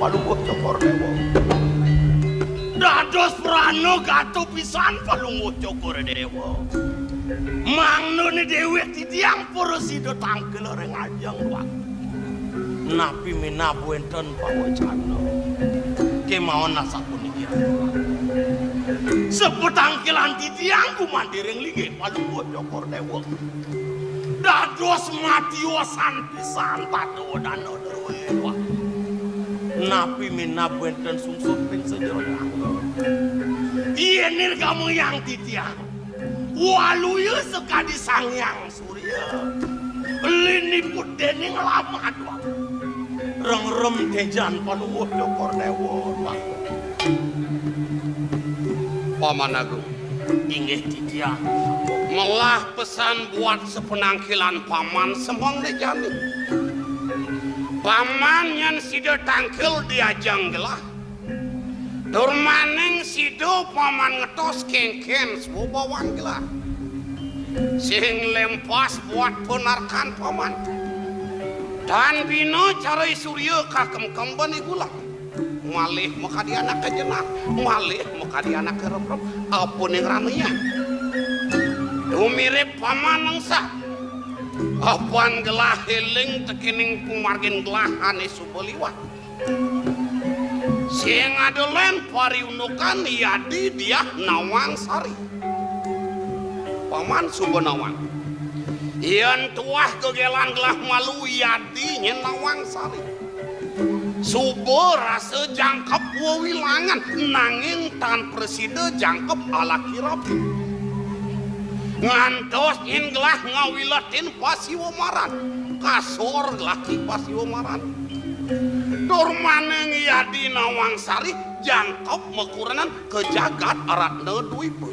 Palungguh Cokordewa. Dados prana gatu pisan Palungguh Cokordewa. Mangnune dhewe titiang para sida tangkel reng ajeng waktu. Napi minabu enten pawacana. Kemawon nasapuniki. Sepetangkilan titiang kumandiring linggih Palungguh Cokordewa. Dados matiwasan pisan tadewa dana dewa. Napi minabu enten sungsut ping sejero anggo. Yenir kamu yang titiang. Waluya sekadi sangyang surya. Liniput dening lama doang. Rengrem tejan Palungguh Cokordewa. Paman Agung. Inggih titiang. Melah pesan buat sepenangkilan paman semong dejani. Paman yang sida tangkil diajang gelah. Durmaning sido paman ngetos kengken sebawang gelah. Sing lempas buat penarkan paman. Dan bino carai surya kakem bani gulang. Malih muka di anak ke jenah. Malih muka di anak ke rep-rep. Apun yang ramenya. Mirip paman nangsa. Apaan gelah heling tekening pumargin gelah ane subeliwat. Sing adolen pariunukan yadi dia Nawang Sari. Paman Subonawang. Yen tuah kegelan gelah malu yadi nya Nawang Sari. Subo rasa jangkep wilangan nanging tan preside jangkep ala kirapi. Ngantos in gelah ngawilatin Pasiwomaran. Kasor gelah ki Pasiwomaran. Durmaneng yadi Nawang Sari jangkep mekuranan ke jagat aratna duipe.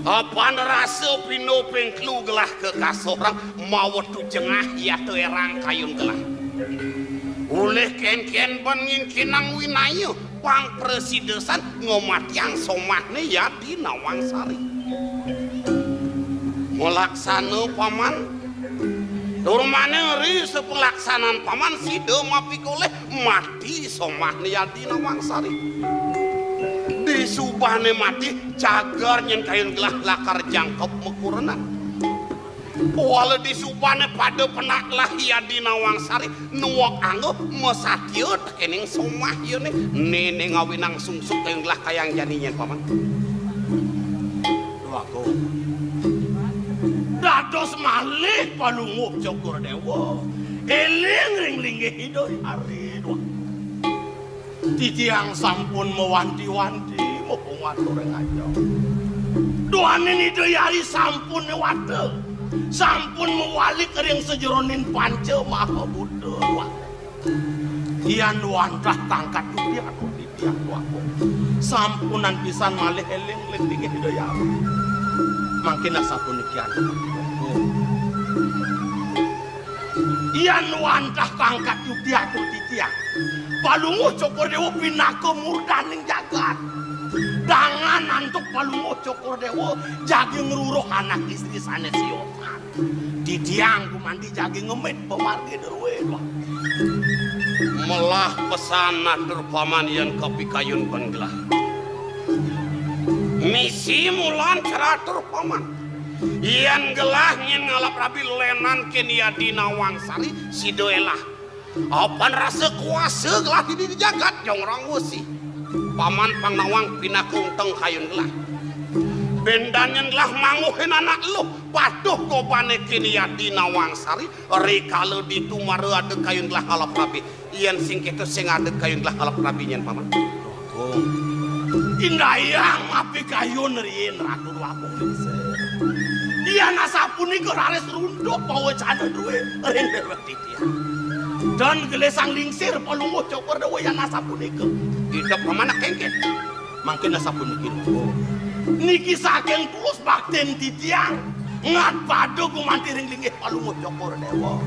Apan rasa pino pengklu gelah ke kasorang mawetu jengah ya terang kayun gelah. Oleh ken-ken bangin kinang winayu pang presidesan ngomatiang somahne yadi Nawang Sari. Melaksana paman durmane ri sepelaksanaan paman sida mapikoleh mati somahne yadi Nawang Sari. Disubahne mati cagar nyen kayun gelah lakar jangkep mekurenan. Wala disubahne pada penak lah yadi Nawang Sari nuwak anggap mesatyo tekening somah yun nene ngawinang sungsuk kayun gelah kayang janinyen paman. Duaku dados malih Palungguh Cokordewa eling ring linggih hidoy hari dua. Titiang sampun mewanti-wanti mumpung watur ngajo. Duanen hidoy hari sampun wate. Sampun mewalik ring sejeronin panca maha Buddha. Ian wantah tangkat dunia aku titiang duaku. Sampunan pisan malih eling linggih hidoy hari. Mangkin sapunikian. Ian wantah kangkat yudi atur titiang. Palungguh Cokordewa pinaka murdaning jagat. Dangan antuk Palungguh Cokordewa jagi ngeruruh anak istri sanes siokan. Titiang kumandi jagi ngemit pemargi derwe. Melah pesan natur paman yang kopi kayun penggelah. Misi mulan ceratur paman. Ian gelah nyen ngalap rabi lenan ken yadi Nawang Sari sidoelah. Apan rasa kuasa gelah di jagat jong rangwesi. Paman Pangnawang pinakung teng kayun gelah. Bendanyen gelah manguhin anak lu patuh gobane ken yadi Nawang Sari rikala ditumare ade kayun gelah ngalap rabi. Ian sing kitu sing ade kayun gelah ngalap rabi nyen paman. Indayang api kayun rien ratu wakung bisa. Iya nasapuni keraris runduk pawacana duwe ring dewek titiang. Dan gelesang lingsir Palungguh Cokordewa yang nasapuni ke. Hidup pamana kengket. Mangkin nasapuni kini. Niki saking tulus bakten titiang. Ngat padu kumanti ring linggih Palungguh Cokordewa.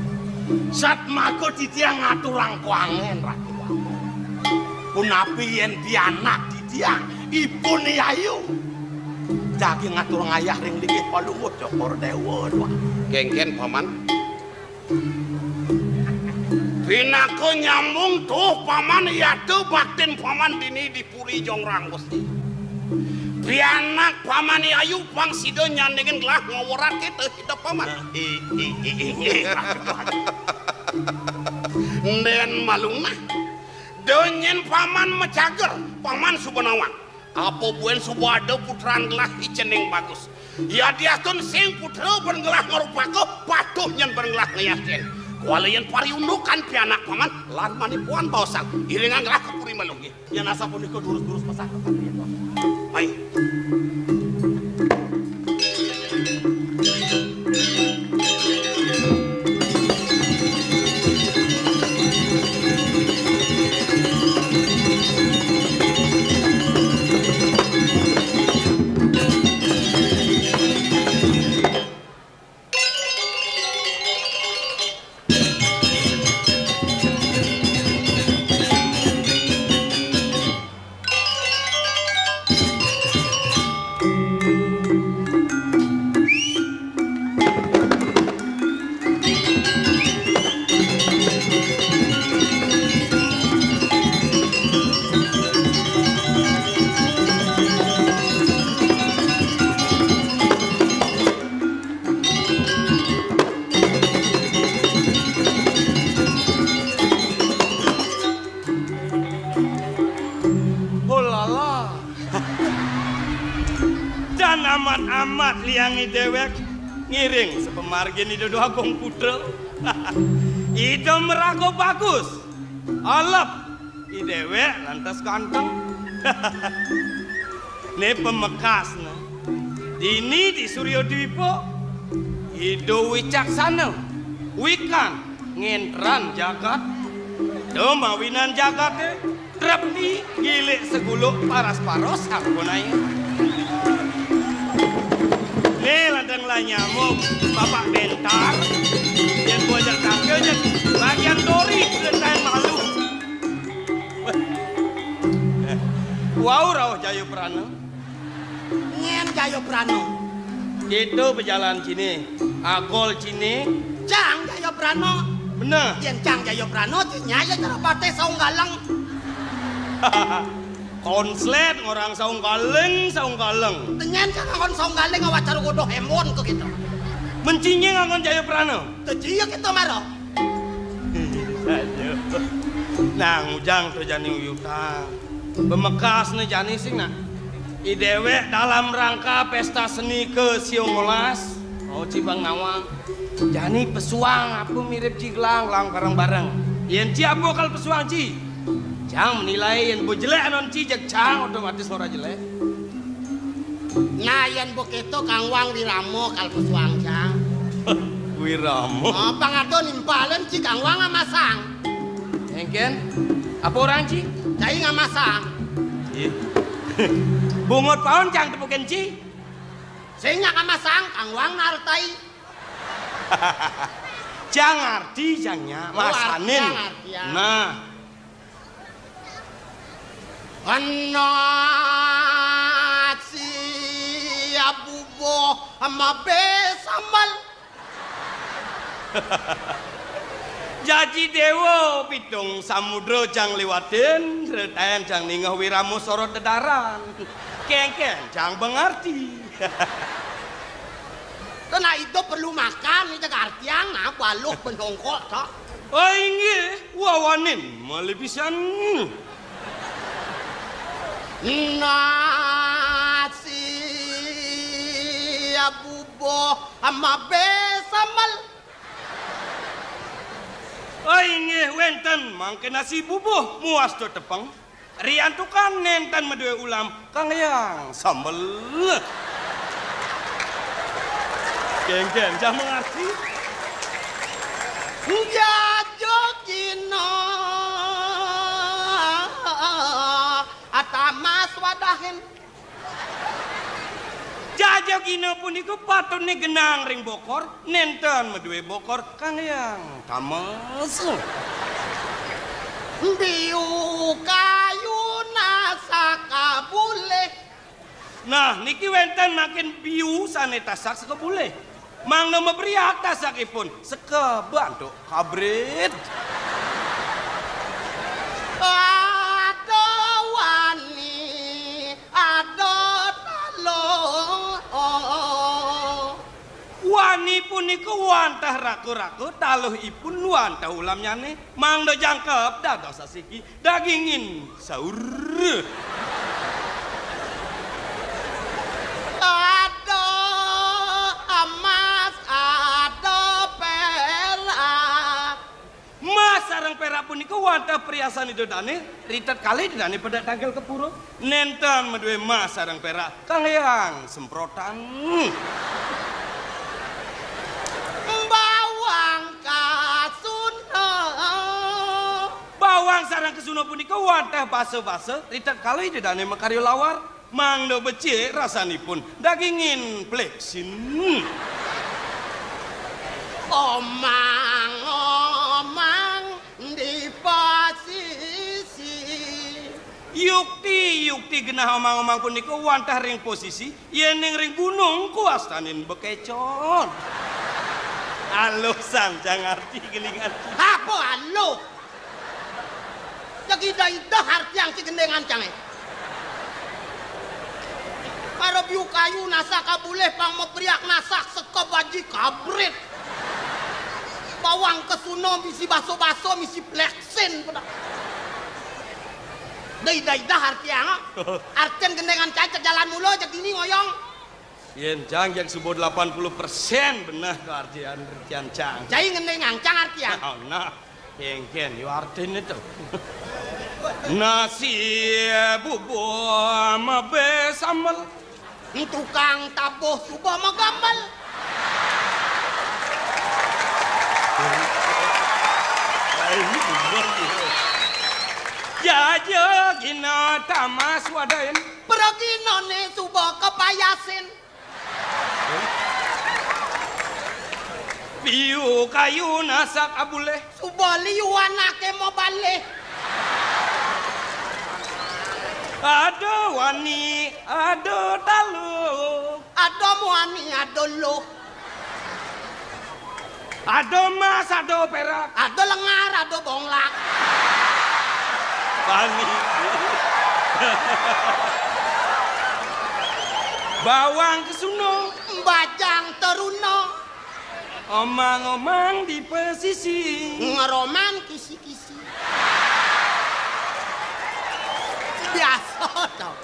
Sat mako titiang ngaturang kuangen ratu wakung. Punapi yen dianak titiang. Ipun yayu. Jagi ngatur ngayah ring linggih Palungguh Cokordewa. Kengken paman. Pinako nyambung tuh paman ya tuh baktin paman dini di puri jongrang gusti. Pianak paman ayu pang sido nyandengin gelah ngoworan kita hidup paman. Den malungna donyen paman mecager paman subenawang. Apa buen subada putran gelah iceneng bagus. Ya diatun sing putra bergelah ngarupako patuh nyen bergelah ngayakin. Kualayan pariundukan pianak paman lan manipuan bausang iringan gelah kepuri malungi. Ya nasa pun ikut durus-durus masak. Baik. Amat liangi dewek ngiring sepemargin itu doa kong putra. Itu merago bagus, alap i dewek lantas ganteng. Ne pemekas na dini di Suryo Dwipo ido wicaksana wikan ngentran jagat do mawinan jagat trepi gilik seguluk paras-paros aku naik. Nih ladang lah nyamuk bapak bentar yang bojak kakinya bagian dori dan malu. Wow rauh Jayo Prano nyen Jayo Prano itu berjalan sini agol sini Cang Jayo Prano bener yang Cang Jayo Prano nyaya cara partai saung galang konslet orang saung galeng tenyen Cang ngakon saung galang awak cara godoh hemon tuh gitu mencinyeng ngakon Jayo Prano tujiya kita marah nah ngujang tuh jani uyutang bemekas nih jani sing nak idewek dalam rangka pesta seni ke-19 oh Cibang Nawang jani pesuang aku mirip Ciglang lang bareng-bareng yen ci aku kal pesuang ci jang menilai yen bu jelek non ci jak cang otomatis ora jelek nah yen begitu Kang Wang Wiramo kal pesuang Cang Wiramo oh pangadon nimpalen ci Kang Wang ngamasang engken apa orang ci cai ngamasang bungut paon cang tepukin ci sehingga ngamasang Kang Wang nartai jang arti jangnya masanin nah anak si abubo ama besamal Jaji dewa pitung samudra jang lewatin retayan jang ningah Wiramo sorot dedaran kengken jang bengarti karena itu perlu makan itu artian nah baluk penongkok tak oh ingi wawanin malebisan nasi abubo ama besamal oh ingi wenten mangke nasi bubuh muas do tepang rian tukang nenten medue ulam kang yang sambel geng-geng jang mengerti jajokino atamas wadahin jajokino pun iku patune genang ring bokor nenten medue bokor kang yang tames biu kayu nasaka boleh nah niki wenten makin biu saneta sak boleh mang nama pria atas sakipun sekeban tuh kabrit Wani puniku wantah raku-raku taluh ipun wantah ulamnyane mangdo jangkep dados sasiki dagingin saur. Aduh, emas, aduh, perak. Mas sareng perak puniku wantah priasan itu dane ritet kali dane pada tanggal kepuro nenten medue mas sareng perak kang yang semprotan. Bawang kasuno. Bawang sarang kesuno punika wantah base-base ritet kali dane makaryo lawar mangdo becik rasanipun dagingin pleksin. Omang di posisi. Yukti genah omang-omang punika wantah ring posisi yen ning ring gunung kuastanin bekecon. Aloh sanjang arti geningan. Apa alo? Jadi dah hartiang si gendengan cange. Karo biu kayu nasa kabuleh pang mepriak nasak seko baji kabrit. Bawang kesuno misi baso-baso misi pleksin pada. Dai dah hartiang. Artian gendengan cacat jalan mulo jadi ini ngoyong. Yen jang yang subuh 80% benar ke artian cang. Jai ngendengan cang artian. Oh nah, ken yo artin itu. Nasi bubur mabe sambal. Tukang tabuh subuh magambal. Jaja gina tamas wadain. Pergi none subuh kepayasin. Piu kayu nasak abuleh. Subuh liuan ake mau balik. Ada wani, ada talu. Ada muani, ada lo. Ada mas, ada perak. Ada lengar, ada bonglak. Wani. Bawang kesuno. Bajang teruno. Omang-omang di pesisi. Ngeroman kisi-kisi. Biasa tau.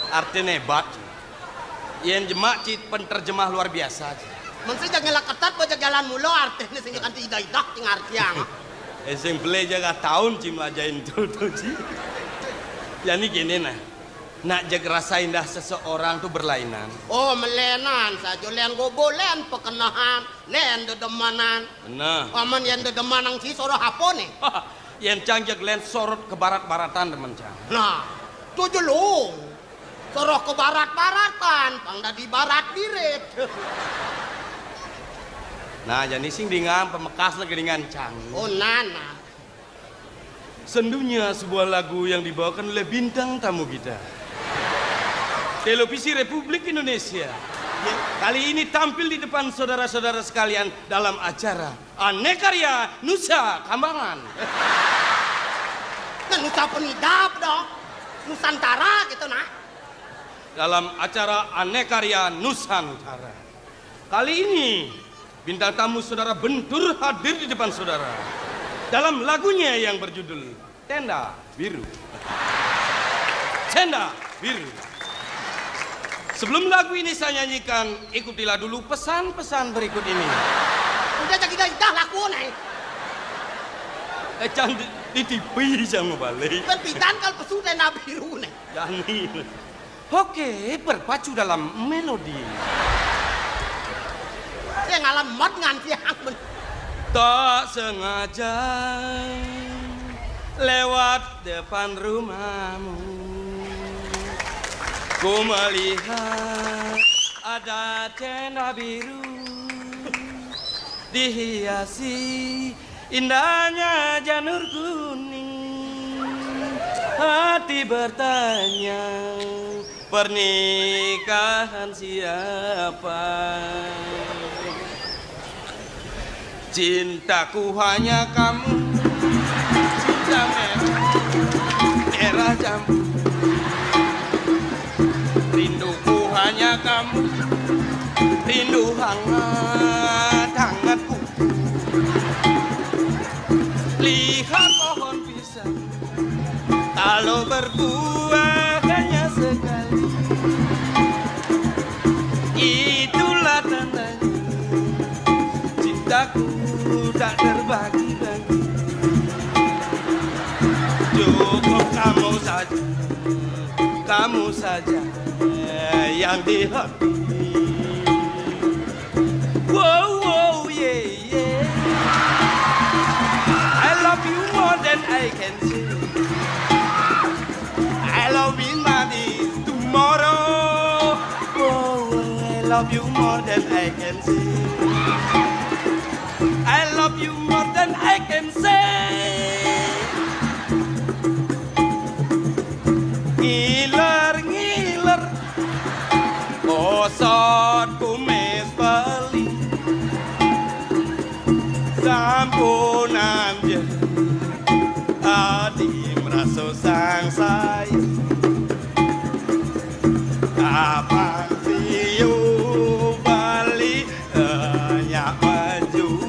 Artinya hebat. Yang jemak cit penterjemah luar biasa. Mesti jangan ngelak ketat baca jalan mulu artinya sehingga kan tidak ting artiang. Sing beli jaga tahun cim ajain tuh ci. Jadi gini nah. Nak jag rasa indah seseorang tuh berlainan. Oh melenan saja len gobolen pekenahan len dedemanan. Benar. Aman yang dedemanang si soro hapone. Yang cangjak len sorot ke barat-baratan teman cang. Nah, tujuh lu. Soro ke barat-baratan, pangda di barat diret. Nah, jadi sing dengan pemekas dengan cang. Oh nana. Sendunya sebuah lagu yang dibawakan oleh bintang tamu kita. Televisi Republik Indonesia. Kali ini tampil di depan saudara-saudara sekalian dalam acara Anekarya Nusa Kambangan. Nah, Nusa Penidap dong. Nusantara gitu nah. Dalam acara Anekarya Nusantara. Kali ini bintang tamu saudara Bentur hadir di depan saudara. Dalam lagunya yang berjudul Tenda Biru. Tenda Biru. Sebelum lagu ini saya nyanyikan, ikutilah dulu pesan-pesan berikut ini. Udah jadi dah laku nih. Can di TV sama balik. Perpitan kalau pesu tenda biru nih. Yani. Oke, berpacu dalam melodi. Saya ngalamat nganti yang Tak sengaja lewat depan rumahmu. Ku melihat ada tenda biru dihiasi indahnya janur kuning. Hati bertanya pernikahan siapa? Cintaku hanya kamu, cinta merah jambu. Rinduku hanya kamu, rindu hangatku. Lihat pohon pisang, kalau berbuah hanya sekali, itulah tandanya cintaku tak terbagi-bagi. Cukup kamu saja yang di hati. Wow, wow, yeah, yeah. I love you more than I can say. I love you maybe tomorrow. Oh, I love you more than I can say. I love you more than I can say. Ngiler-ngiler, osot kumis beli, sampunan je, adi merasa sang saya. Kapan siu bali nyak maju,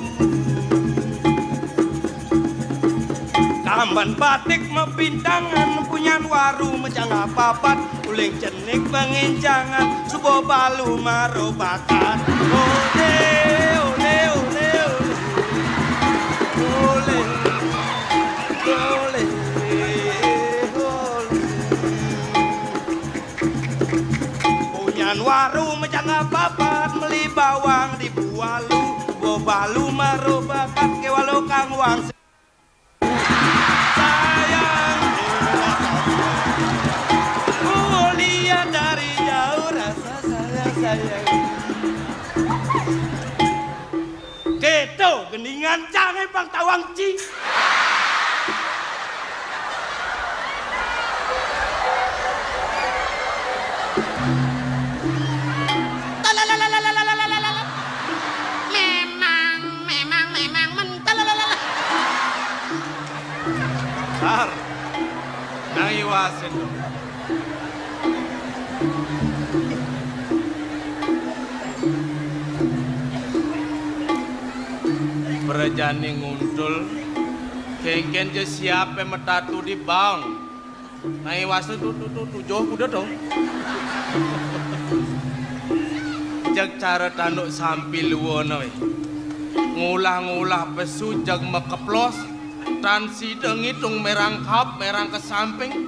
kamban batik mepintangan punya waru menjangan papat, uling cenik penginjangan subo balu marobakan. Ole ole ole ole ole ole, punyan waru menjangan papat, meli bawang di bualu, subo balu marobakan ke walu kang wang. Keto geningan jangan bang tawang ci. Memang mental. Sar, nang iwasin. Berjani nguntul, kengken je siapa metatu di bang, nai wasu tujuh udah dong. Jak cara tanduk sambil luwono, ngulah pesu jak mekeplos, transi dengitung merangkap merang ke samping,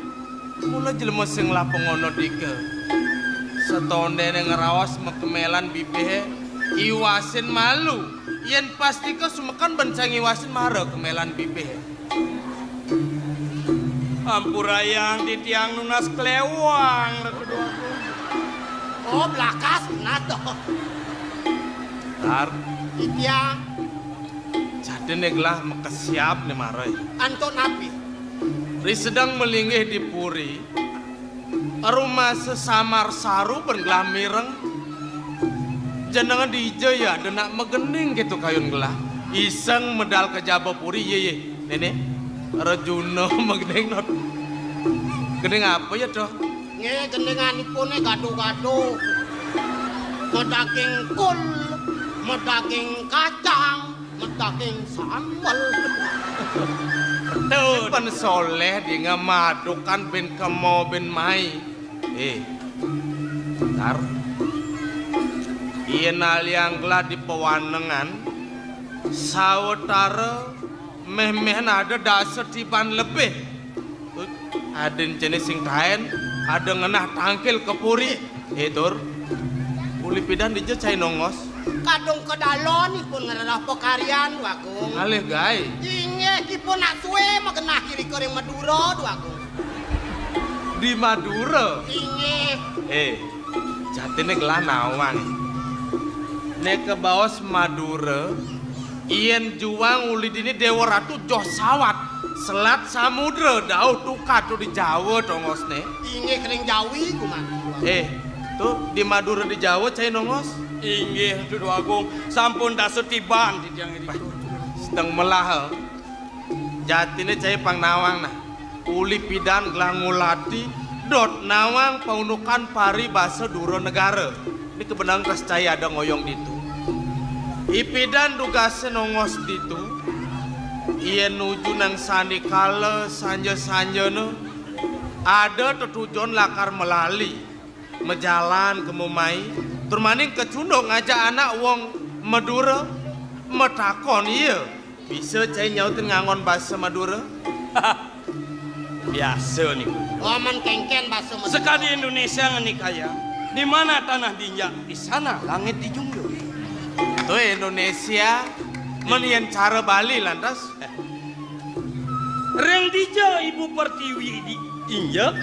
mula jelema sing lapengono dike, setonde ngerawas mekemelan bibih, iwasin malu. Yen pasti kau sumekan bencangi wasin mara kemelan bibih. Ampurayang di tiang nunas kelewang kedua. Oh belakas nato. Tar, Di tiang jadi neglah mekesiap nih marai. anto napi. Ri sedang melinggih di puri, rumah sesamar saru bergelah mireng. Jenengan di ijo ya, denak megening gitu kayun gelah. Iseng medal ke Jabapuri, ye nenek. Rejuno megening not. Gening apa ya toh? Nge gendenganipun gaduh-gaduh. Medaging kul, medaging kacang, medaging sambal. Tuh, pen soleh di ngamadukan bin kemo bin mai. Tar. Iyan aliang gelah di pewanengan, sawetara meh-meh ada dasar tiban lebih. Aden jenis sing kain, ada ngenah tangkil ke puri. Tur, uli pidan dijat cai nongos. Kadung kedalon ipun ngerah pekarian wakung. Alih gai. Inge ipun nak suwe magenah kiri kering Madura wakung. Di Madura. Inge. Jatine gelah nawang. Nek ke bawas Madura, iyan juang uli dini Dewa Ratu joh sawat, selat samudra, dauh tuka tuh di Jawa tongos ne. Inge kering Jawi kuman. Tuh di Madura di Jawa cai nongos. Inggih Dudu Agung, sampun dasut tiban di tiang ini. Sedang melah. Jatine cai pang nawang nah. Uli pidan gelah ngulati, dot nawang paunukan pari basa Duro Negara. Ini kebenang kas cai ada ngoyong ditu. Ipidan duga senongos ditu. Iya nuju nang sandi kala sanja no. Ada tujuan lakar melali. Mejalan ke Mumai. Turmaning kecundong ngajak anak wong Madura. Metakon iya. Bisa cai nyautin ngangon bahasa Madura? Biasa nih. Oman kengken bahasa Madura. Sekali Indonesia ngeni kaya. Di mana tanah diinjak, di sana langit dijunjung. Tuh Indonesia menian cara Bali lantas. Reng dija Ibu Pertiwi diinjak,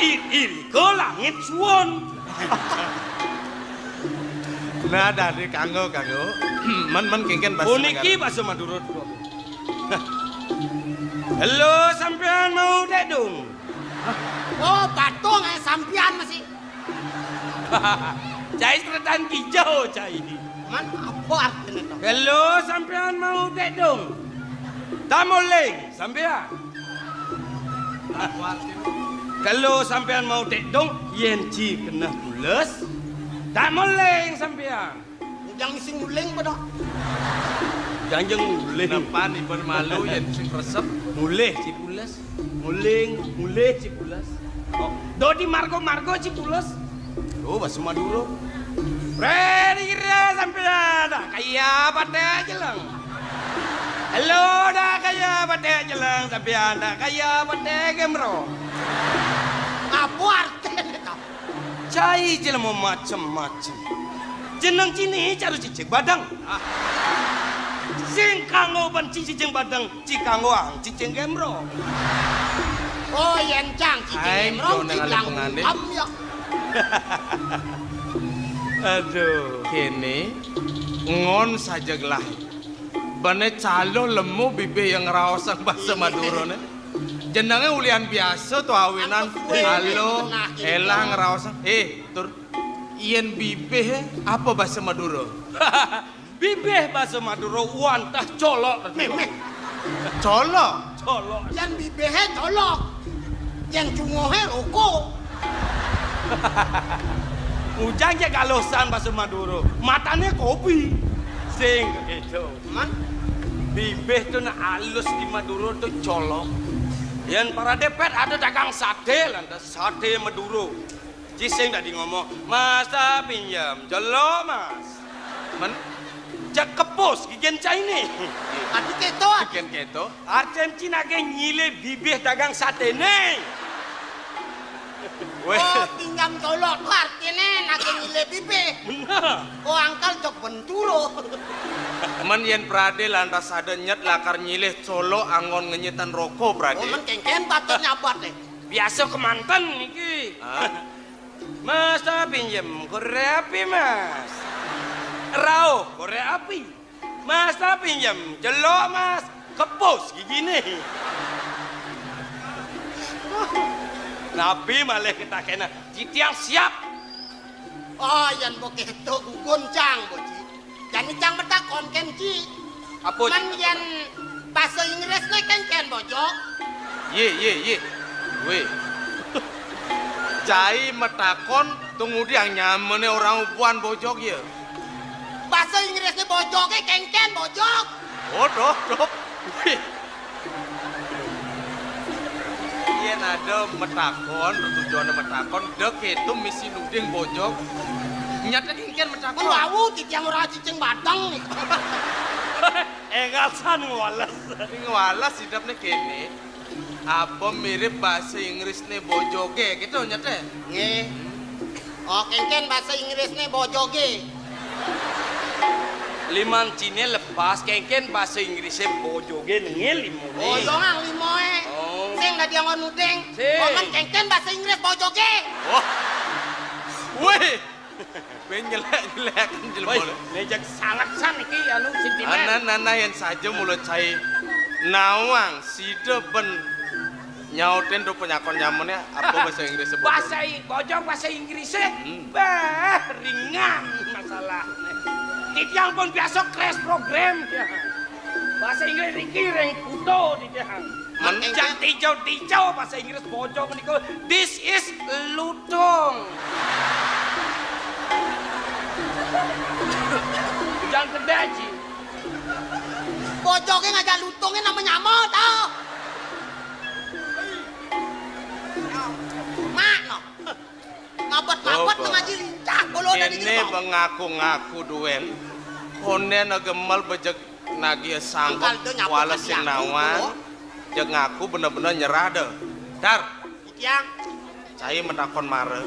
iri ke langit suwon. Nah dari kanggo man kengken bahasa Uniki bahasa Madura. Halo sampean mau dedung? Oh patung sampian masih. Cai seretan hijau cai. Man apa artinya tuh? Halo sampean mau dedung? Tamoleng sampean. Kalau sampean mau dedung, yen ci kena pules. Tamoleng sampean. Yang misi nguling pada. Janjang mulih. Nampan iban malu yen sing resep. Mulih ci pules. Mulih ci pules. Oh, do di margo ci pules. Oh, bahasa Madura. Ready kira sampean. Dah kaya pada jelang. Halo, dah kaya pada jelang sampean. Dah kaya pada gemro. Apa artinya tuh? Cai jelema macam-macam. Jeneng cini caru cicing badang. Sing kanggo ban cicing badang, cikanggo ang cicing gemro. Oh yang cang cicing emrong cilang am ya. Aduh, kene ngon saja gelah. Bane calo lemu bibe yang raosang bahasa Madura ne. Jenenge ulian biasa tuh awinan. Halo, elang raosang. Tur ien bibe apa bahasa Madura? Bibe bahasa Madura wantah colok. Colok. Colok. Yang bibehe colok. Yang cungohe rokok. Ujangnya galosan bahasa Madura. Matanya kopi. Sing gitu. Man Bibeh tuh na alus di Madura tuh colok. Yang para depet ada dagang sate lantas sate Madura. Cising tadi ngomong, Mas pinjam, jelo Mas. Men jak kepus gigen Chinese. adi keto. Bikin keto. Argentina ke nyile bibeh dagang sate nih. Oh pinjam colok tuh artinya nake ngile bibe. Benar. Oh angkal jok benturo. Men yen prade lantas ada nyet lakar nyilih colo angon ngenyetan rokok Oh prade. man kengken patut nyabat deh. Biasa kemantan niki. Mas pinjam korek api Mas. Rao korek api. Mas pinjam jelok Mas. Kepus gigi nih. Nabi malah kita kena titiang siap. Oh yan bokeh itu goncang boci. Jadi cang bertakon kenci. Apa? Man yan bahasa Inggrisnya kengken bojok. Ye. Weh. Cai metakon tunggu dia nyamene orang upuan bojok ya. Bahasa Inggrisnya bojoknya kengken bojok. Oh, dok. Weh. Yen ada metakon, tujuannya metakon, dek itu misi nuding bojok. Nyata kengken metakon. Wawu titiang ora cicing batang nih. Engasan walas. Ngawalas hidupnya kene. Apa mirip bahasa Inggris nih bojoge gitu nyata. Nge. Oh kengken bahasa Inggrisnya bojoge. Liman Cine lepas kengken bahasa Inggrisnya bojoge nengel limone. Bojongan limoe. Oh. Sing nggak dia nuding. Sing. Oman kengken bahasa Inggris bojoge. Oh. Weh. Nyelek Woi, nejak sangat san iki anu sentimen. Anak-anak yang saja mulut cai nawang sida ben nyautin do penyakon nyamunnya apa bahasa Inggris sebut? Bojong bahasa Inggrisnya bah ringan masalahnya. Titiang pun biasa crash program dia. Bahasa Inggris riki reng kuto dia. Mencang tijau bahasa Inggris bojong niku. This is ludong. Jangan kedaji. Bojoknya ngajak lutungnya namanya nyamot tau. Mak no. Ngabot-ngabot ngaji lincah bolo dari ini mengaku-ngaku duen. Konen gemal bejek nagi sanggup wala sing nawan. Jek ngaku bener-bener nyerah deh. Dar. Yang Cai metakon mare.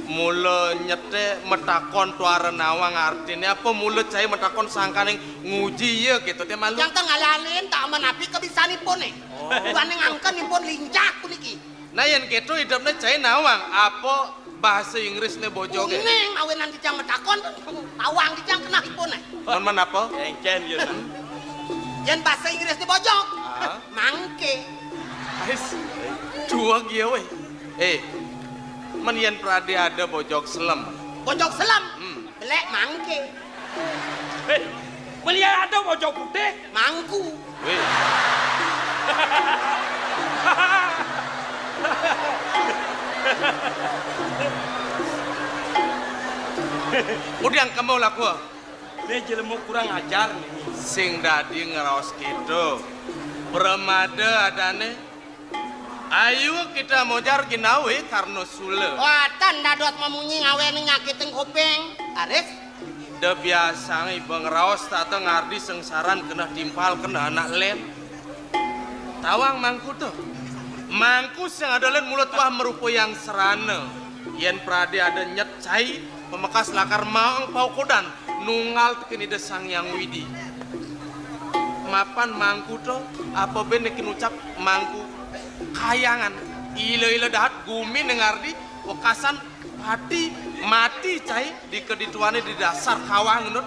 Mula nyete metakon tuara nawang artinya apa mula cai metakon sangkaning nguji ya gitu teh malu. yang tenggalalin tak menapi kebisanipun nih. Bukan ngangken nipun lincah puniki. Nah yang gitu hidupnya cai nawang apa bahasa Inggrisnya bojoge. Kuning awenan dicang metakon tawang dicang kena ipun nih. Man apa? Engken ya. Yang bahasa Inggrisnya bojok. Mangke. Ais. Dua gia weh. Man yen prade ada bojok selam. Bojok selam. Belek mangke. Melihat ada bojok putih. Mangku. Weh. Udah kamu laku. Dia jelemu kurang ajar nih. Sing dadi ngeraos gitu. Bermada adane. Ayo kita mojar ginawe karena sule. Watan dadot memunyi ngawen nyakitin kuping. Aris. Da biasa ibu ngeraos tata ngardi sengsaran kena timpal kena anak len. Tawang mangku tuh. Mangku sing ada len mulut wah merupa yang serana. Yen prade ada nyet cai pemekas lakar maang pau kodan nunggal tekeni desang yang widi. Mapan mangku tuh apa ben nekin ucap mangku kayangan ilo dahat gumi dengardi wakasan mati cai di kedituane di dasar kawang nut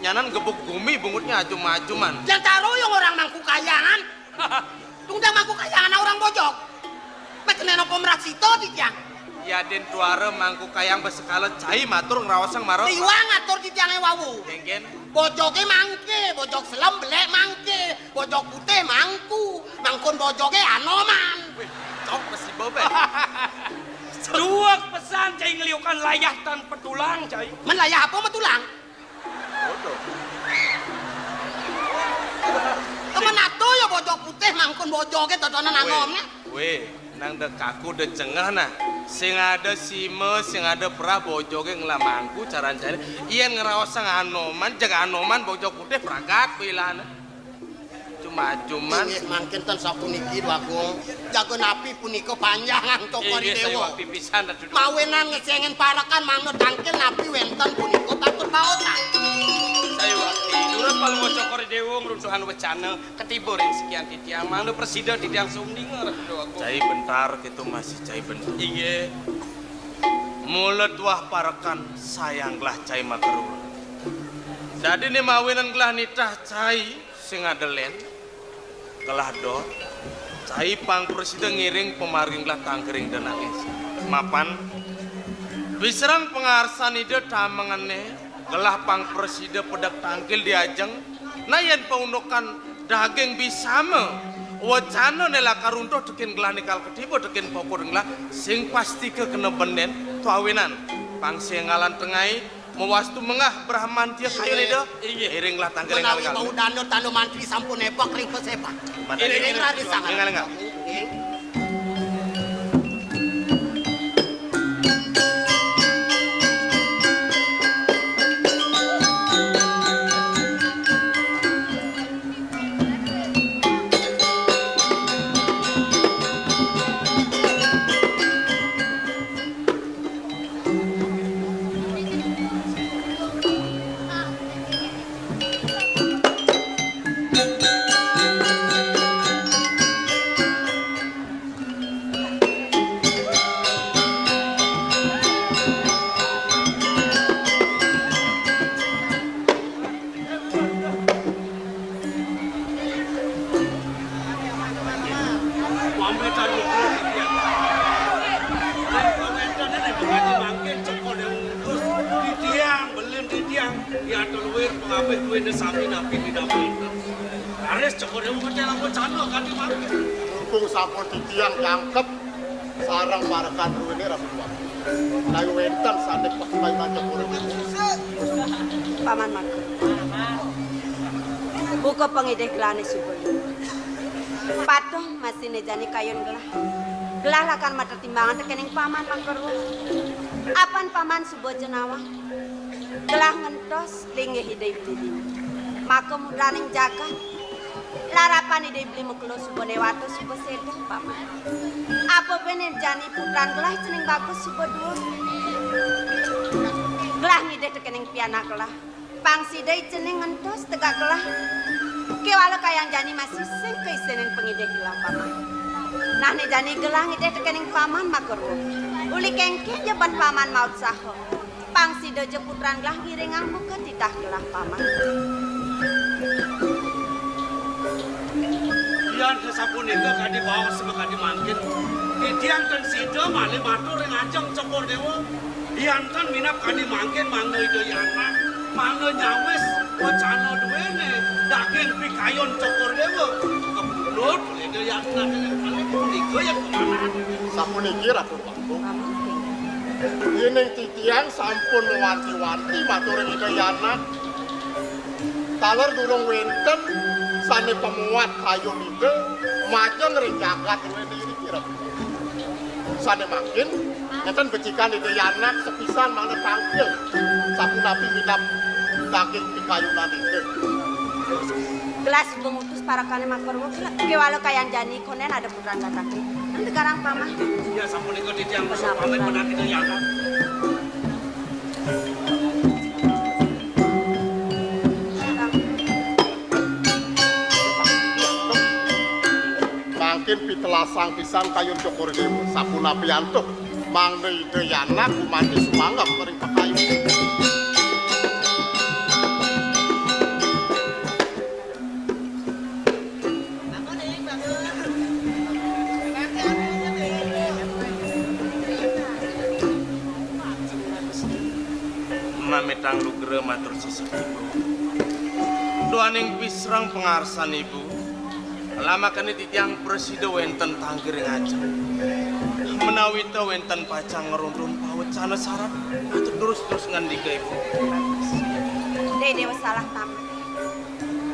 nyanan gebuk gumi bungutnya ajum-ajuman. Yang taruh yang orang mangku kayangan. Tunggu mangku kayangan orang bojok. Macam apa meraksito di tiang. Ya den tuara mangku kayang besekala cai matur ngerawasang maro. Tiwang ngatur di tiangnya wawu. Genggen. Bojoknya mangke, bojok selam belek mangke, bojok putih mangku, mangkun bojoknya anoman. Wih, cok pasti bobe. Dua pesan cai ngeliukan layah tanpa tulang cai. Melayah apa metulang? Bodoh. Temen atuh ya bojok putih mangkun bojoknya totonan anomnya. Weh, nang dek kaku dek cengah nah. Sing ada sime, sing ada perah bojoge ngelamangku caran cari. Iyan ngerawasang anoman, jaga anoman bojok putih pragat pilana. Cuma-cuman. Ini mangkin tan sapuniki wakung. Jago napi puniko panjangan toko di dewa. Mawenan ngecengen parakan mangno tangkil napi wentan puniko takut pautan. Saya waktu durus kalau mau cokor dewo ngerunsuhan wacana ketibur yang sekian titiang mangno presiden titiang sumdinger. Cai bentar gitu masih cai bentar. Iya. Mulut wah parakan sayanglah cai makerur. Jadi nih mawenan gelah nitah cai sing adelen. Kelah do, cai pang presiden ngiring pemaring gelah tangkering dan nangis. Mapan, biserang pengarsan ide tamangane gelah pang presiden pedak tangkil diajeng. Nayan paundokan daging bisame. Wacana nela karuntuh tekin gelah nikal ketiba tekin pokor gelah sing pasti ke kena benden tuawinan pang sengalan tengai mewastu mengah Brahman dia kayu nido iringlah tanggal menawi mau dano tanu mantri sampun epak ring pesepak iring rari sangat enggak Sampun titiang jangkep sarang parakan ruwene ra buat. Kayu wentan sandek pakai macam Paman Makar. Buka pengideh gelane subul. Patuh masih nejani kayun gelah. Gelah lakan mata timbangan tekening Paman Makar. Apan Paman subuh jenawa. Gelah ngentos linggih hidai beli. Maka mudraning jagat. Larapan hidai beli mekelo subuh newato subuh sedang Paman. Apa bener jani putran gelah ceneng bagus subuh dua. Gelah ngideh tekening pianak gelah. Pangsidai ceneng ngentos tegak gelah. Kewalo kayang jani masih sing keisenen pengideh gelah Paman. Nah ne jani gelah ngideh tekening Paman Makar. Uli kengking jabat Paman maut saho. Pangsida je putran gelah ngiringang buka titah gelah Paman. Iyan sapunika kadi bawa sebab kadi mangkin. Itian kan sida malih matur ing ajeng Cokor Dewa. Iyan kan minap kadi mangkin mangga idayana. Mangga nyawis wacana duwene daging pikayon Cokor Dewa. Kebulut idayana punika ya kemana? Sapuniki Ratu Panggung. Yening titiang sampun wanti-wanti matur ing idayana. Taler durung wenten sane pemuat kayun ide majeng ring jagat wene iki Ratu. Sane makin enten becikan idayana sepisan mangga tangkil. Sapunapi minap daging pikayunan ide. Gelas mengutus para kane Makar. Kewalo kayang jani konen ada putran datang. Nanti karang Paman. Ya sapunika titiang pamit menati idayana. Mangkin pitelasang pisan kayun Cokor Dewa sapunapi antuk mangga idayana kumanti sumanggap ring pekayun. Mametang lugra matur sesek ibu. Doaning pisrang pengarsan ibu. Lama kene titiang presida wenten tanggiring ajeng. Menawi ta wenten pacang ngerundun pawecana syarat atur terus ngandika ibu. Dewa salah tamat.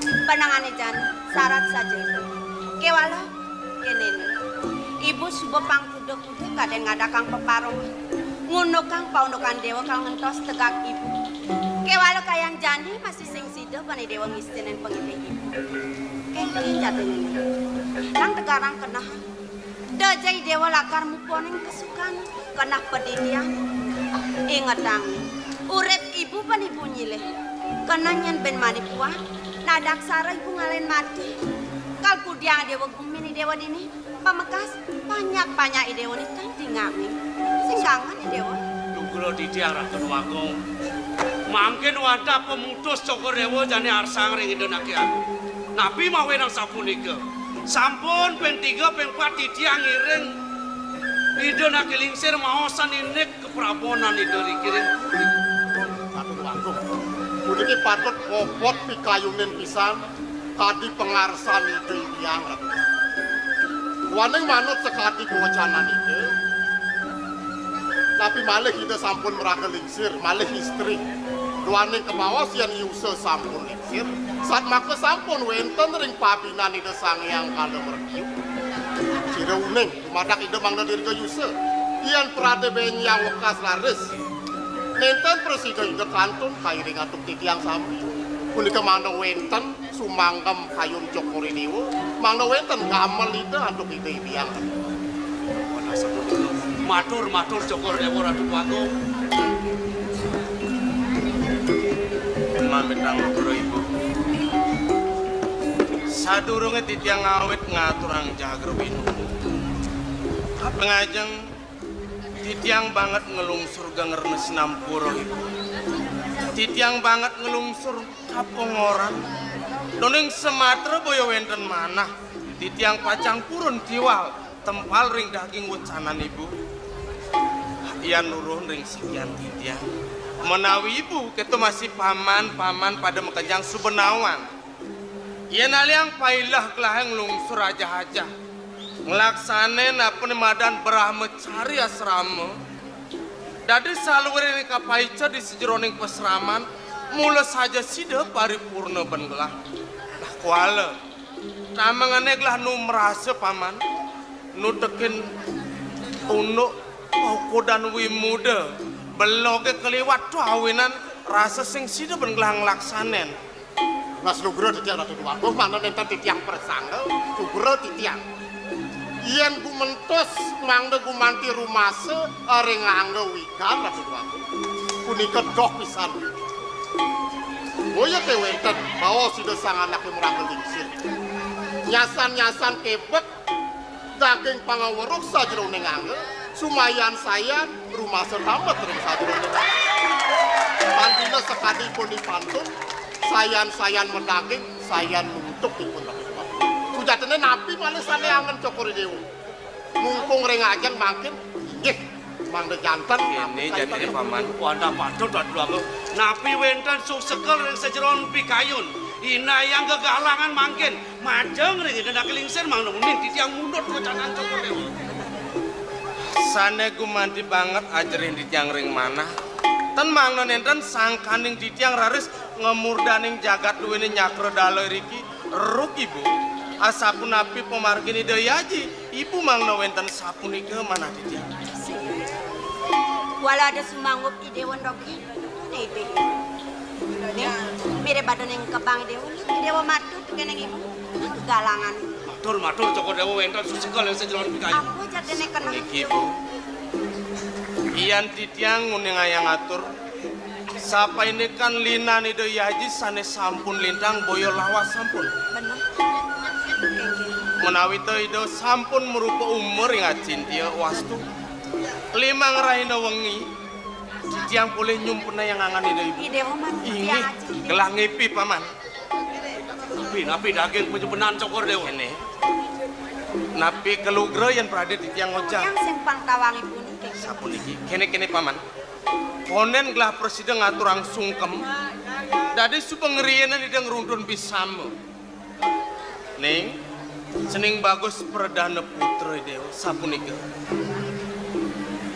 Penangane jan syarat saja ibu. Kewalo kene ibu subuh pangkuda-kuda kaden ngadakang peparong. Ngono kang paundokan dewa kang ngentos tegak ibu. Kewalo kayang jani masih sing sida bani dewa ngistinen pengideh ibu. Kengking jatuhnya ini. Nang tegarang kenah. Dajai dewa lakar muponing kesukaan kenah pedidian. Ingat dang. Urip ibu pan ibu nyileh. Kenanyan ben manipuan. Nadak sara ibu ngalen mati. Kalku dia dewa gumini dewa dini. Pamekas banyak dewa ni cantik ngami. Singgangan dewa. Tunggulo titiang Ratu Agung. Mangkin wadah pemutus Cokor Dewa jane arsang ring idonake aku. Nabi mawenang sapunika. Sampun ping 3 ping 4 titiang ngiring idonake lingsir maosan inik keprabonan idori kiring. Ratu Agung. Puniki patut bobot pikayunin pisan kadi pengarsan ide tiyang Ratu. Waning manut sekadi kewacanan ide. Tapi malih ide sampun meraka lingsir, malih istri. Duaning kemawas yang yuse sampun lingsir. Saat maka sampun wenten ring pabinan ide sangyang kada berkiu. Sire uning, madak ide mangda diri ke yuse. Iyan prade benyang wekas laris. Nenten presida ide kantun kairing atuk titiang sami. Punika mangda wenten sumanggem kayun Cokor Dewa. Mangda wenten gamel ide atuk ide tiyang. Matur Cokor Dewa Ratu Agung. Mametang lugra ibu. Sadurunge titiang awit ngaturang jagrowin. Pengajeng titiang banget ngelungsur gangernes nampuro ibu. Titiang banget ngelungsur kapongoran. Doning Sematra boyo wenten manah. Titiang pacang purun tiwal tempal ring daging wecanan ibu. Iyan nuruh ring sekian titiang. Menawi ibu ketu masih paman pada mekejang subenawan. Iyan aliang pailah kelaheng lungsur aja-aja. Ngelaksane napun madan berah mencari asrama. Dadi salurin kapaica di sejeroning pesraman mula saja sida paripurna bengelah lah kuala namangane gelah nu merasa paman nu tekin unuk dan wimuda beloge keliwat tu awinan rasa sing sida bengelah nglaksanen Mas Nugroho titiang Ratu Duwago mana nenten titiang persangga Nugroho titiang yen gumentos mangda gumanti rumase are nganggo wikan Ratu Duwago punika doh pisan Boya teh wenten bawa sida sang anake murangkel lingsir nyasan-nyasan kebek daging pangaweruk sajroning angge sumayan saya rumase tamet ring sajroning pandina sekadi pun dipantun sayan-sayan mendaging, sayan nutuk dipun Ratu Duwago. Sujatene napi malah sane angen Cokro Dewa. Mumpung ring ajeng makin nggih mangda janten ini jadine paman Wanda patut Ratu Duwago. Napi wenten susekel ring sajeron pikayun. Inayang kegalangan mangkin. Majeng ring gendak lingsir mangda muning titiang mundut kocanan Cokro Dewa. Sane gumanti banget ajerin titiang ring manah. Ten mangna nenten sangkaning titiang raris ngemurdaning jagat duwene nyakra dalem riki ruk ibu asapun api pemargini dayaji ibu mangna wenten sapunika mana titiang wala ada sumangup idewan dogi ide nih mire badaneng kebang idewa matu keneng ibu galangan matur Cokro Dewa wenten susekel yang sajeron pikayun. aku jatene kena ibu iyan titiang nguning ayang atur sapa ini kan lina nih dayaji sane sampun lintang boyo lawas sampun bener menawi ido sampun merupa umur yang cintia wastu lima ngerahina wengi titiang boleh nyumpena yang angan ida ibu idewa matu ini gelah ngipi paman Napi daging penyempenan Cokro Dewa ini napi kelugro yang pradit titiang ngocak yang sing pangtawang ibu nih sapun iki kene paman ponen gelah presiden ngaturang sungkem dadi supengerianan idang rundun bisamo ning sening bagus perdana putra dewa sapunika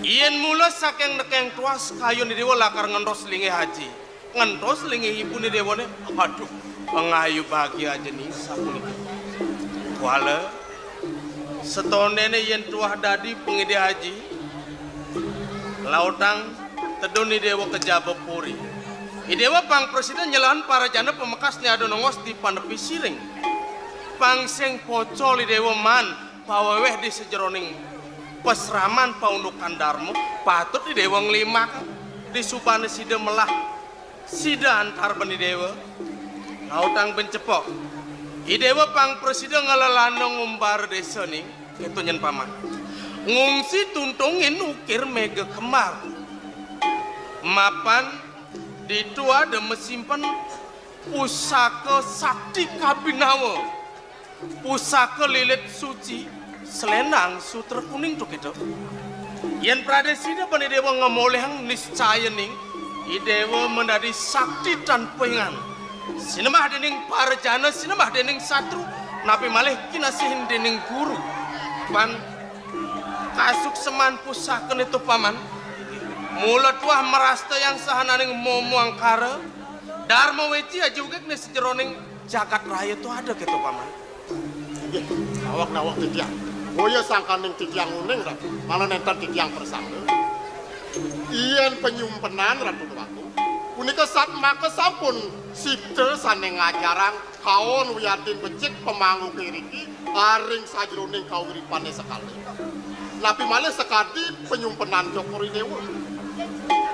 ien mula saking nekeng tuas kayun dewa lakar ngentos lingi haji ngentos lingi ibu ni dewa ne aduh pengayu bahagia aja nih sapunika wala setonene yen tuah dadi pengide haji lautang tedoni dewa kejaba puri idewa pang presiden nyelahan para janda pemekas ni ada nongos di panepi siring pang seng pocol dewa man paweweh di sejeroning pesraman paundukan darmo patut di dewa ngelimak di subane sida melah sida antar beni dewa lautang bencepok idewa pang presiden ngelalanong umbar desa ning gitu nyen paman ngungsi tuntungin ukir mega kemar mapan ditu ada mesimpan pusaka sakti kabinawa pusaka lilit suci selendang sutra kuning tuh gitu yang pradesida pani dewa ngemolehang niscaya ning idewa menjadi sakti tanpa ingan sinemah dening parjana sinemah dening satru napi malih kinasihin dening guru pan kasuk seman pusakan itu paman mulut wah merasta yang sahananing momo angkara dharma weci aja juga nih sejeroning jagat raya itu ada gitu paman awak nawak titiang boya sangkaning titiang uning Ratu mana nenten titiang persangga iyan penyumpenan Ratu Duwago punika saat maka sampun sipte sane ngajarang kaon wiyatin becik pemangku kiriki aring sajroning kauripane sekali napi malih sekadi penyumpenan Cokro Dewa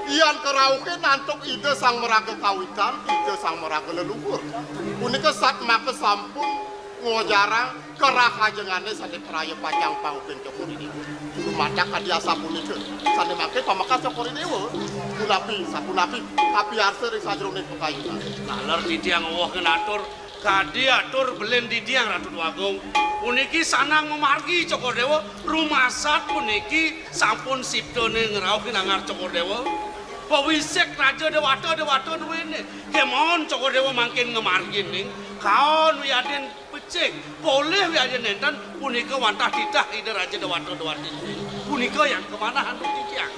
iyan kerauke nantuk ide sang meraga kawitan ide sang meraga leluhur punika saat maka sampun ngojarang kerahajengane sane praya panjang pangupin Cokro Dewa lumadak kadiasa punika sane make pamekas Cokro Dewa sapunapi tapi arse ring sajroning pekayunan nalar titiang wah kenatur kadi atur belen didiang Ratu Duwago puniki sanang memargi Cokro Dewa rumasat puniki sampun siptone ngeraukin angar Cokro Dewa pawisek raja dewata duwene kemon Cokro Dewa makin ngemargin ning kaon wiyaden becik boleh wiyaden nenten punika wantah ditah ide raja dewata punika yang kemana hantu titiang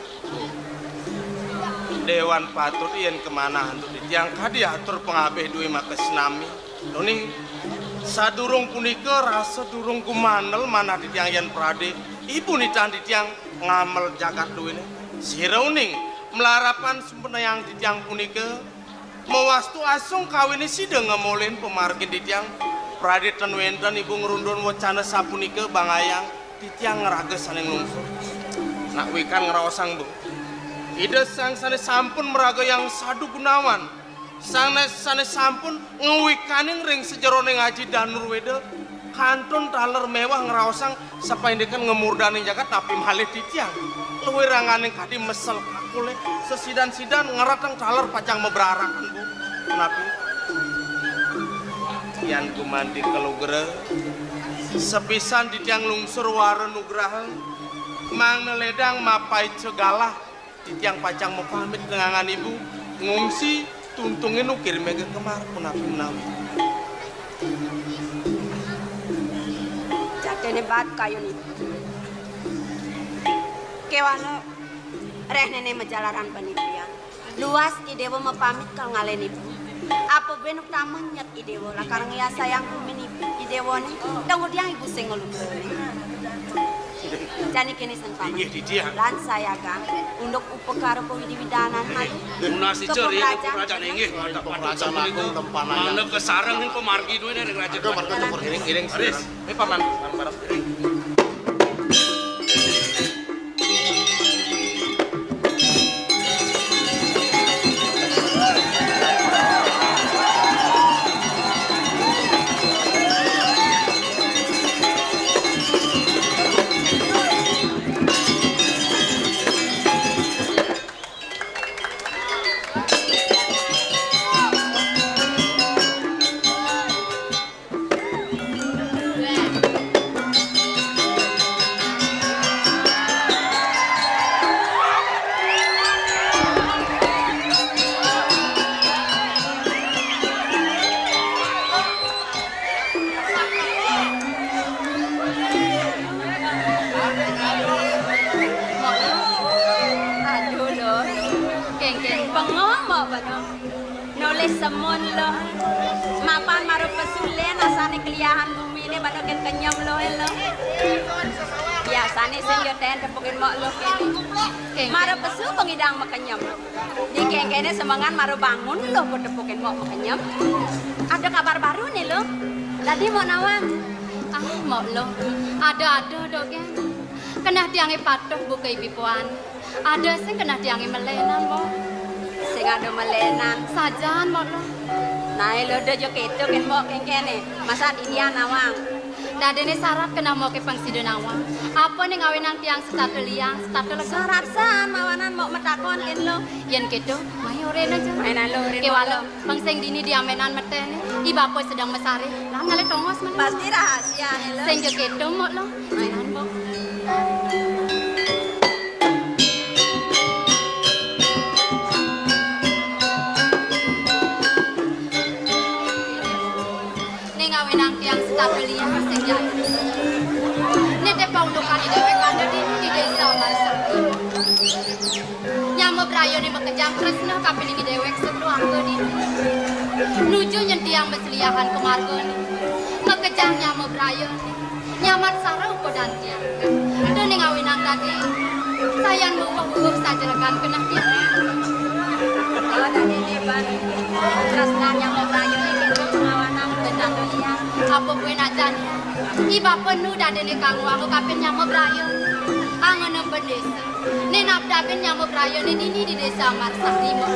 Dewan patut yen kemana untuk yang kadiatur pengabeh duwe makes nami. Noni sadurung punika rasa durung kumanel mana ditiang yen prade. Ibu nitan ditiang ngamel jagat duwe sirauning melarapan sempena yang ditiang punika mewastu asung kawin sideng ngemolin pemargin ditiang prade ten wenten ibu ngerundun wacana sapunika bangayang ditiang ngerages saning lungsur. Nak wikan ngerawasang bu. Ida sang sane sampun meraga yang sadu gunawan. Sang sane sampun ngewikaning ring sejerone ngaji danur weda. Kantun taler mewah ngeraosang sapaindekan ngemurdani jagat tapi malih titiang. Luwe ranganing kadi mesel kakule sesidan-sidan ngeratang taler pacang mebrarakan bu. Kenapa? Tian kumandi kelugre. Sepisan ditiang lungsur wara nugraha. Mang neledang mapai cegalah. Titiang pacang mau pamit kengangan ibu ngungsi tuntungin ukir mega kemar punapi menawi jadene bat kayu nih kewalo reh nene majalaran panitia luas idewo mau pamit kal ngalen ibu apa benuk taman nyet idewo lah karena ya sayang kumin idewo nih kemudian ibu sengol Jani kini senpan. Lan saya kan untuk upekara pewidiwidanan halu. Munasi ceri kerajaan inggih. Kerajaan agung tempananya. Mana kesarang ning pemargi duwe ning kerajaan. Iring Aris. Paman barang iring. Semun lo, mapan maru pesulen asane keliahan bumi ini badakin kenyam lo elo. Biasane sing yo ten tepukin mok lo kene. Maru pesu pengidang makenyam. Di kene semangan maru bangun lo tepukin mok makenyam. Ada kabar baru nih lo. Tadi mau nawang. Ah mok lo. Ada dok ya. Kena diangi patuh buka ibipuan. Ada sing kena diangi melenan mok. Sing ada melenan sajan mok lo. Nah lo do jo keto ken mok kene. Masa dia nawang. Dadene syarat kena mau ke pangsida nawang. Apa nih ngawinan tiang setatu liang, setatu lagi. Syarat san mawanan mau metakon ken lo. Yen keto, mayo rena aja. Mainan lo rena. Kewalo, pangseng dini diamenan metene. Iba po sedang mesari. Lah ngale tongos men. Pasti rahasia nih lo. Sing jo keto mok lo. Mainan mok. Yang setatu liang sing jaya. Nete paundukan di dewek ada di desa Marsati. Nyamo brayo ni makejang tresna kapin di dewek setu anggo di. Nuju nyentiang mesliahan kemargo ni. Makejang nyamo brayo ni. Nyamat sarau kodan tiang. Dan ngawinang tadi. Sayang bubuh saja rekan kena tiang. Kalau tadi ni ban tresna nyamo brayo ni kena pengawanan benar liang. Apa pun aja nih, iba penuh dan ini kamu aku kapin nyamuk brayo, angon desa. Nih napdapin nyamuk brayo nih di desa Marsati mo.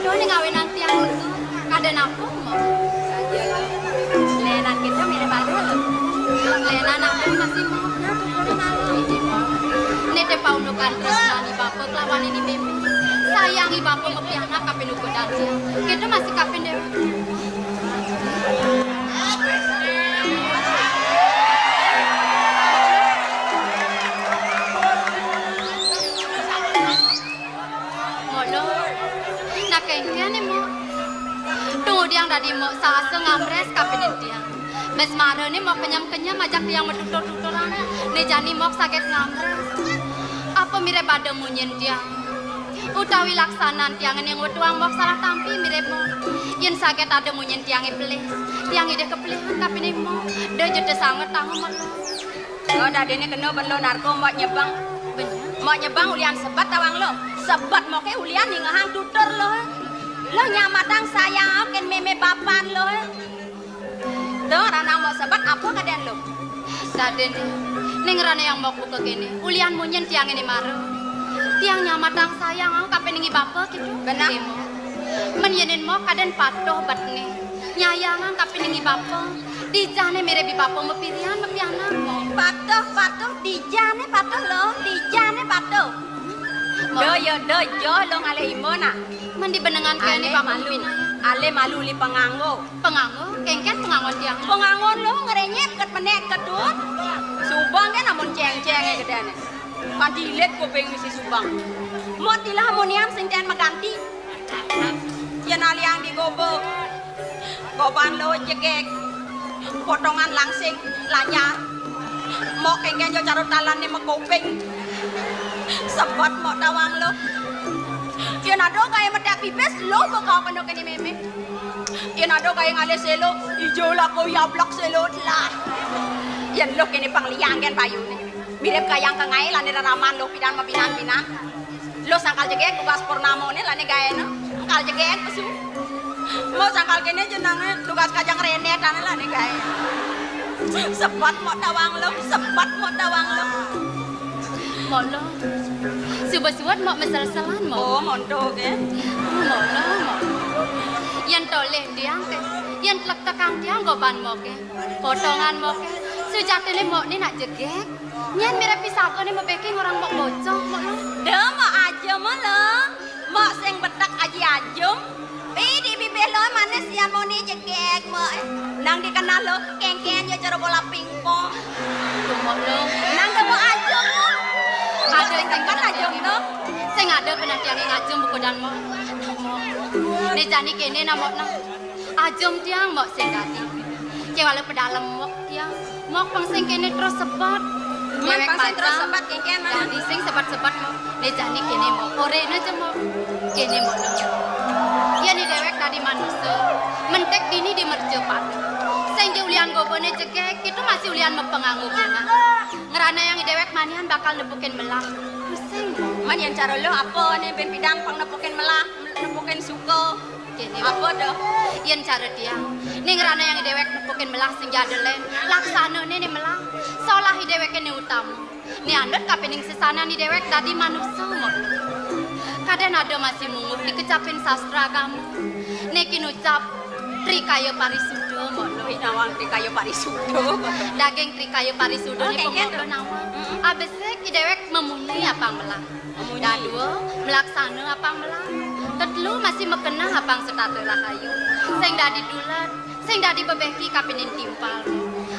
Doa nih ngawin nanti yang itu, kadang aku mo. Saja lah, lenan kita mirip baru loh. Lenan aku masih mo. Nih te paundukan tresna nih bapak lawan ini mimi. Sayangi bapak ngepiana kapin ukudan dia. Kita masih kapin dewe. Yang tadi mau sasa ngamres kapinin dia. Mes mara ni mau kenyam ajak dia metutur-tuturan. Ni jani mau sakit ngamres. Apa mire pada munyin dia. utawi laksanan tiang yang wetuang mok salah tampi mirip mo. Yen sakit ada munyen tiang pelih. Tiang ide kepelihan kapine mo. De jede sanget tangu mo. Oh dadene kena ben lo narko mau nyebang. Mau nyebang ulian sebat tawang lo. Sebat mau ke ulian ning hang tutur lo. Lo nyamatang sayang ken meme papan lo. Tuh rana mau sebat apa kaden lo? Daden ning rane yang mau buka kene. Ulian munyen tiang ini maru. Tiang nyamatang sayang kapeningi bapa gitu. Benar. Men yenin mo kaden patuh batne. Nyayangan kapeningi bapa. Dijane mirip bapa mepirian mepianak mo. Patuh dijane patuh lo, dijane patuh. Doyo lo ngale imona. Men dibenengan kene bapa malu. Ale malu li penganggo. Penganggo, kengken pengangon tiang. Pengangon lo ngerenyet ket menek kedut. Subang kan namun ceng-ceng gedane. Pandilet kuping misi Subang. Motilah moniam sing ten maganti. Yen aliang digobo. Goban lo jegek. Potongan langsing lanyar. Mau kengken yo carut talan ni makuping. Sebot mau tawang lo. Yen ado kaya medak pipes lo bakal kena kene meme. Yen ado kaya ngale selo ijo lah ko yablak selo lah. Yen lo kene pangliang kan bayu ni. Mirip kayang kengai lani raraman lo pidan mabinan-binan. Lo sangkal jegek tugas purnamo ni lani gaeno. Sangkal jegek pesu. Mau sangkal kene jenenge tugas kajang rene kan lani gaeno. Sebat mau tawang lo, sebat mau tawang lo. Mau lo. Subat-subat mau mesel-selan mau. Oh, monto ke. Mau lo mau. Yen toleh tiang ke. Yen tlek tekang tiang goban mau ke. Potongan mau ke. Sejatine mau ni nak jegek. Nyen mirip pisah ni mau baking orang mau bocok mau lo. Dah mau aja mau lo. Mau sing betak aji ajum. Di bibir lo mana sian mau ni jegek mau. Nang dikenal lo kengken yo cara bola pingpong. Mau lo. Nang dah mau ajum. Ada sing kan ajum lo. Sing ada benar tiang ngajum buku dan mau. Ni jani kene na mau na. Ajum tiang mau sing dadi. Kewale pedalem mau tiang. Mau pangsing kene terus sebat. Dewek pangsing terus sebat kengken mana. Jadi sing sebat-sebat mau. Ni jani kene mau. Korene aja mau. Kene mau lo. Ya ni dewek tadi manusia. Mentek dini di mercepat. Sing ulian gobone jegek itu masih ulian mepenganggu bunga. Ngerana yang dewek manian bakal nepukin melah. Pusing. Man yang cara lo apa ni ben pidang pang nepukin melah, nepukin suko. Kene Apa dah? yen cara dia. Ning ngerana yang dewek nepukin melah sing jadelen. Laksana ni melah. Solah dewek ni utama. Ni andut kapening sesana ni dewek tadi manusia mau. Kadang ada masih mungut dikecapin sastra kamu. Nekin ucap trikayo parisudo mau lo Nawang trikayo parisudo. daging trikayo parisudo ni pemodo nawang. Abesek dewek memuni apang melah. Dadua melaksana apang melah. Tetelu masih mekena apang setatu rahayu. Sing dadi dulat, sing dadi bebeki kapinin timpal.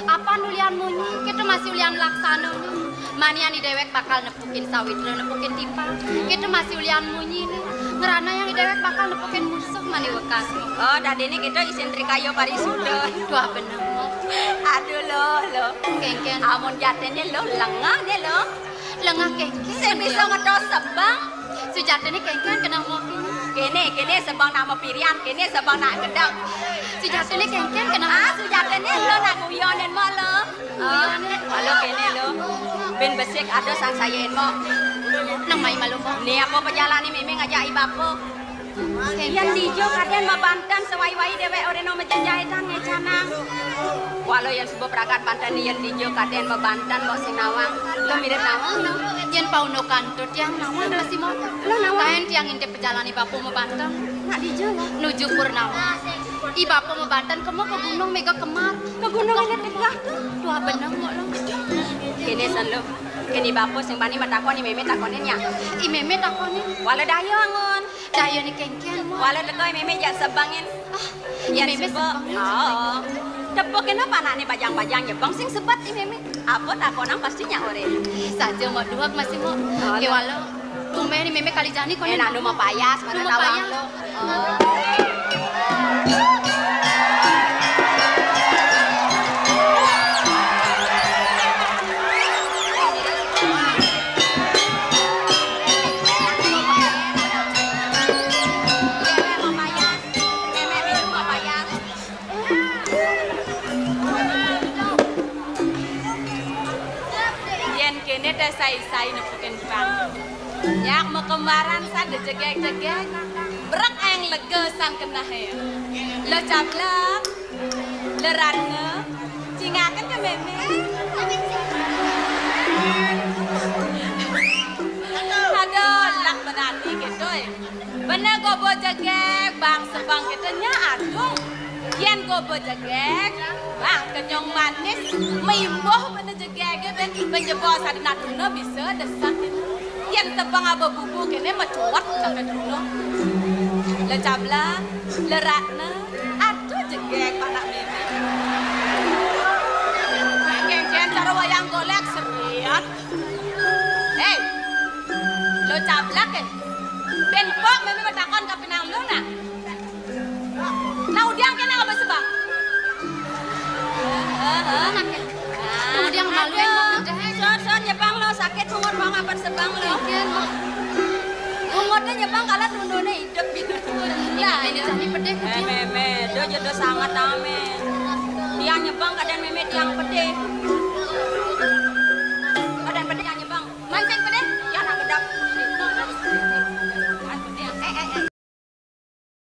Apa nulian munyi kita masih ulian laksana ni. Manian dewek bakal nepukin sawitra, nepukin timpal. Kita masih ulian munyi ni. Ngerana yang dewek bakal nepukin musuh mani wekas. Oh, dadi ni kita isin trikayo parisudo. Dua bener mo. Aduh lo. Kengken. Amun jatene lo lengah ni lo. Lengah kengken. Sing bisa ngedos sebang. Sejatene kengken kena mokin. Kene sebang nama pirian, kene sebang nak gedang. Sejatene kengken kena. Sujatene lo nak guyonen mo lo. Halo kene lo. Ben besik ada sang sayen mo. Nang mai malu mo. Ni apa perjalanan ni meme ngajak ibapo. Yang dijo kaden mabantan sewai-wai dewek oreno mejajahitan ngecanang. Walau yang sebuah peragat bantan yang dijo kaden mabantan mbok sing nawang. Lo mirip nawang lo. Yen pauno kantut yang nawang adalah si motor. Lo nawang. Kain tiang intip perjalanan ibapo mabantan. Nak dijo lo. Nuju Purnawa. Ibapo mabantan kemo ke gunung mega kemar. Ke gunung ini tegah tu. Dua bener mo lo. Kene san lo. Kene ibapo sing bani matakon ni meme takonen nya. I meme takoni. Walau dayo angon. Dayo ni kengken mo. Walau teko meme jak sebangin. Ya meme sebang. Oh. Tepuk kenapa anak ni bajang-bajang Jepang sing sebat ni meme. Apa takonang pastinya ore. Saja mo dua masih mo. Ke walau. Tume ni meme kali jani konen. Enak nu payas pada Nu tawang payas. lo. rai nepukin bang. Yak mau kembaran san de jegek-jegek. Berak yang legesan kena he. Lo cablak. Le ratne. Cingakan ke meme. Aduh, lak benani gitu. Bener gobo jegek bang sebang kitanya adung. Yen gobo jegek bang kenyong manis mimboh bener jegek ben penjebol sadina tuna bisa desak. Yen tebang aba bubu kene macuat sampai dulu. Le cabla, le ratna, aduh jegek panak meme. Geng-geng cara wayang golek seriat. Hei, lo cabla ke? Ben pok meme matakon ka pinang lu na. Nah udiang kena apa sebab? Udiang maluin Son nyepang lo sakit pungut mau ngapain sebang lo? Pungutnya nyepang kalah tundone hidup gitu. Nah, ini jadi pedih. Meme, do jodoh sangat ame. Tiang nyepang kadang meme tiang pedih.